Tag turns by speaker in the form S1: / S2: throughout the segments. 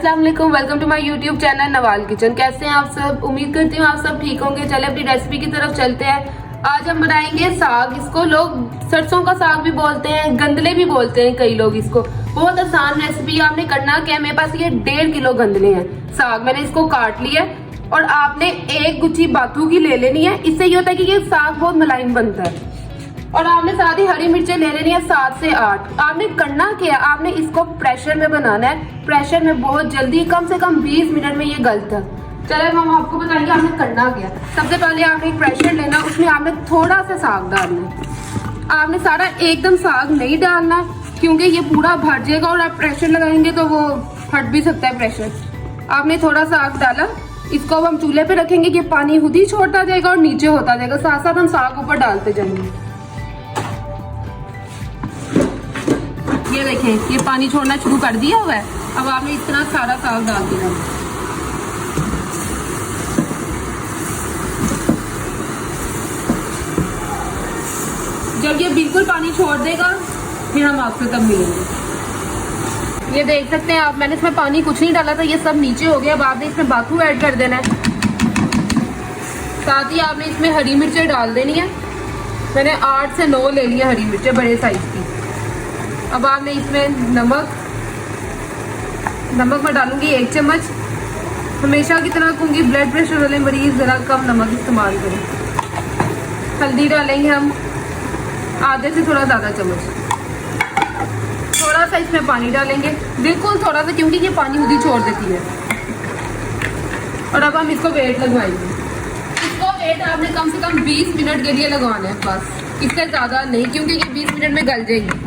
S1: अस्सलाम वालेकुम, welcome to my YouTube channel Nawal kitchen. कैसे हैं आप सब? उम्मीद करती हूँ आप सब ठीक होंगे। चले अपनी रेसिपी की तरफ चलते हैं। आज हम बनाएंगे साग। इसको लोग सरसों का साग भी बोलते हैं, गंदले भी बोलते हैं कई लोग इसको। बहुत आसान रेसिपी। आपने करना क्या है, मेरे पास ये 1.5 किलो गंदले हैं साग। मैंने इसको काट लिया और आपने एक गुच्छी बाथू की ले लेनी है। इससे ये होता है कि ये साग बहुत मुलायम बनता है। और आपने साथ ही हरी मिर्चें ले लेनी है 7 से 8। आपने करना क्या, आपने इसको प्रेशर में बनाना है। प्रेशर में बहुत जल्दी, कम से कम 20 मिनट में ये गलता है। चले हम आपको बताएंगे आपने करना क्या। सबसे पहले आपने एक प्रेशर लेना, उसमें आपने थोड़ा सा साग डालना है। आपने सारा एकदम साग नहीं डालना क्योंकि ये पूरा भर जाएगा और आप प्रेशर लगाएंगे तो वो फट भी सकता है प्रेशर। आपने थोड़ा साग डाला, इसको अब हम चूल्हे पे रखेंगे कि पानी खुद ही छोड़ता जाएगा और नीचे होता जाएगा। साथ साथ हम साग ऊपर डालते जाएंगे। ये देखें, ये पानी छोड़ना शुरू कर दिया हुआ है। अब आपने इस तरह सारा साग डाल दिया। जब ये बिल्कुल पानी छोड़ देगा फिर हम आपसे तब मिलेंगे। ये देख सकते हैं आप, मैंने इसमें पानी कुछ नहीं डाला था, ये सब नीचे हो गया। अब आपने इसमें बाथू ऐड कर देना है। साथ ही आपने इसमें हरी मिर्चें डाल देनी है। मैंने 8 से 9 ले लिया हरी मिर्चें बड़े साइज की। अब आपने इसमें नमक मैं डालूंगी 1 चम्मच। हमेशा की तरह कहूँगी ब्लड प्रेशर वाले मरीज ज़रा कम नमक इस्तेमाल करें। हल्दी डालेंगे हम आधे से थोड़ा ज़्यादा चम्मच। थोड़ा सा इसमें पानी डालेंगे, बिल्कुल थोड़ा सा, क्योंकि ये पानी खुद ही छोड़ देती है। और अब हम इसको वेट लगवाएंगे। इसको वेट आपने कम से कम 20 मिनट के लिए लगवाना है बस, इससे ज़्यादा नहीं, क्योंकि ये 20 मिनट में गल जाएगी।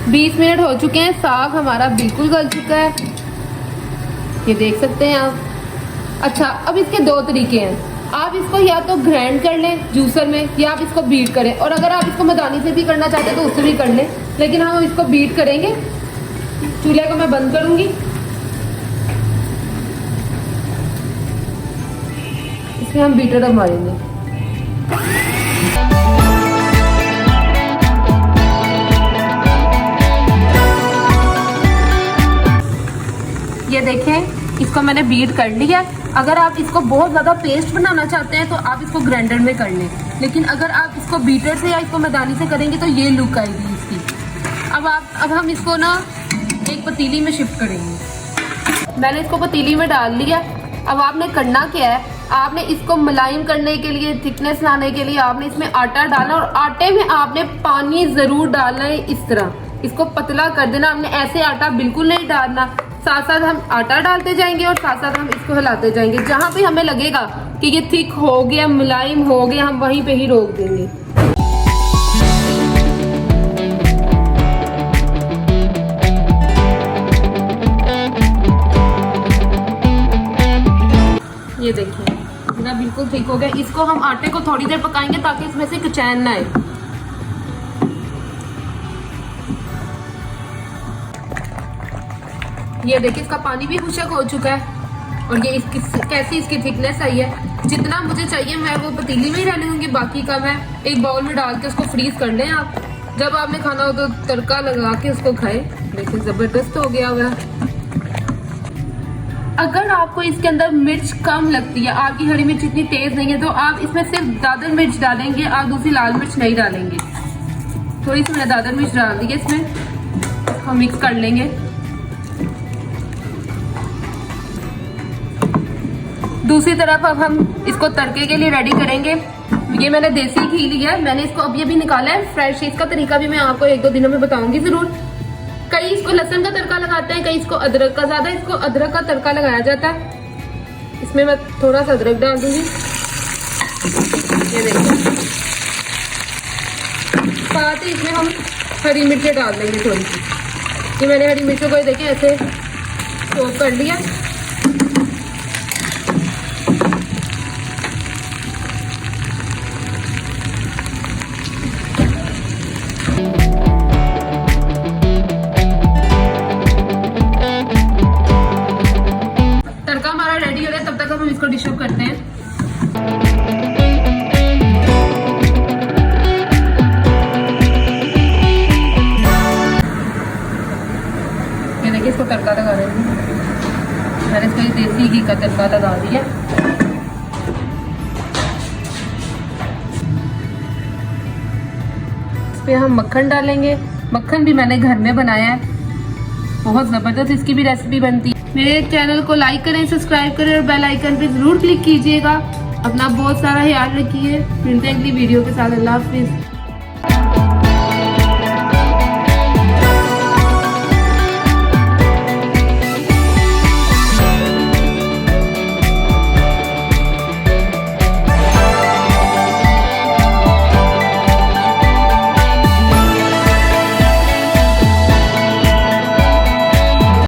S1: 20 मिनट हो चुके हैं, साग हमारा बिल्कुल गल चुका है, ये देख सकते हैं आप। अच्छा, अब इसके 2 तरीके हैं। आप इसको या तो ग्राइंड कर लें जूसर में, या आप इसको बीट करें। और अगर आप इसको मदानी से भी करना चाहते हैं तो उससे भी कर लें, लेकिन हम इसको बीट करेंगे। चूल्हे को मैं बंद करूंगी। इसमें हम बीटर अब मारेंगे। ये देखें, इसको मैंने बीट कर लिया। अगर आप इसको बहुत ज़्यादा पेस्ट बनाना चाहते हैं तो आप इसको ग्राइंडर में कर लें, लेकिन अगर आप इसको बीटर से या इसको मैदानी से करेंगे तो ये लुक आएगी इसकी। अब हम इसको ना एक पतीली में शिफ्ट करेंगे। मैंने इसको पतीली में डाल लिया। अब आपने करना क्या है, आपने इसको मुलायम करने के लिए, थिकनेस लाने के लिए आपने इसमें आटा डालना। और आटे में आपने पानी ज़रूर डालना है। इस तरह इसको पतला कर देना। आपने ऐसे आटा बिल्कुल नहीं डालना। साथ साथ हम आटा डालते जाएंगे और साथ साथ हम इसको हिलाते जाएंगे। जहाँ पे हमें लगेगा कि ये थिक हो गया, मुलायम हो गया, हम वहीं पे ही रोक देंगे। ये देखिए, मेरा बिल्कुल ठीक हो गया। इसको हम आटे को थोड़ी देर पकाएंगे ताकि इसमें से कचैन ना आए। ये देखिए, इसका पानी भी खुशक हो चुका है और ये कैसी इसकी थिकनेस आई है। जितना मुझे चाहिए मैं वो पतीली में ही रहने दूंगी, बाकी का मैं एक बाउल में डाल के उसको फ्रीज कर लें। आप जब आपने खाना हो तो तड़का लगा के उसको खाएं। देखिए, जबरदस्त हो गया हुआ। अगर आपको इसके अंदर मिर्च कम लगती है, आपकी हरी मिर्च इतनी तेज नहीं है, तो आप इसमें सिर्फ दादर मिर्च डालेंगे, आप दूसरी लाल मिर्च नहीं डालेंगे। थोड़ी सी मैंने दादर मिर्च डाल दी है इसमें। इसको मिक्स कर लेंगे। दूसरी तरफ अब हम इसको तड़के के लिए रेडी करेंगे। ये मैंने देसी घी लिया है, मैंने इसको अब ये भी निकाला है फ्रेश। इसका तरीका भी मैं आपको 1-2 दिनों में बताऊंगी जरूर। कई इसको लहसुन का तड़का लगाते हैं, कई इसको अदरक का। ज्यादा इसको अदरक का तड़का लगाया जाता है। इसमें मैं थोड़ा सा अदरक डाल दूंगी। ये देखिए, साथ ही इसमें हम हरी मिर्चें डाल देंगे थोड़ी सी। ये मैंने हरी मिर्चों को देखें ऐसे चॉप कर लिया। तड़का हमारा रेडी हो रहा है, तब तक हम इसको डिश अप करते हैं। का तड़का लगा दिया। इस पे हम मक्खन डालेंगे। मक्खन भी मैंने घर में बनाया है, बहुत ज़बरदस्त इसकी भी रेसिपी बनती है। मेरे चैनल को लाइक करें, सब्सक्राइब करें और बेल आइकन पे ज़रूर क्लिक कीजिएगा। अपना बहुत सारा ख्याल रखिए। मिलते हैं अगली वीडियो के साथ। अल्लाह हाफिज़।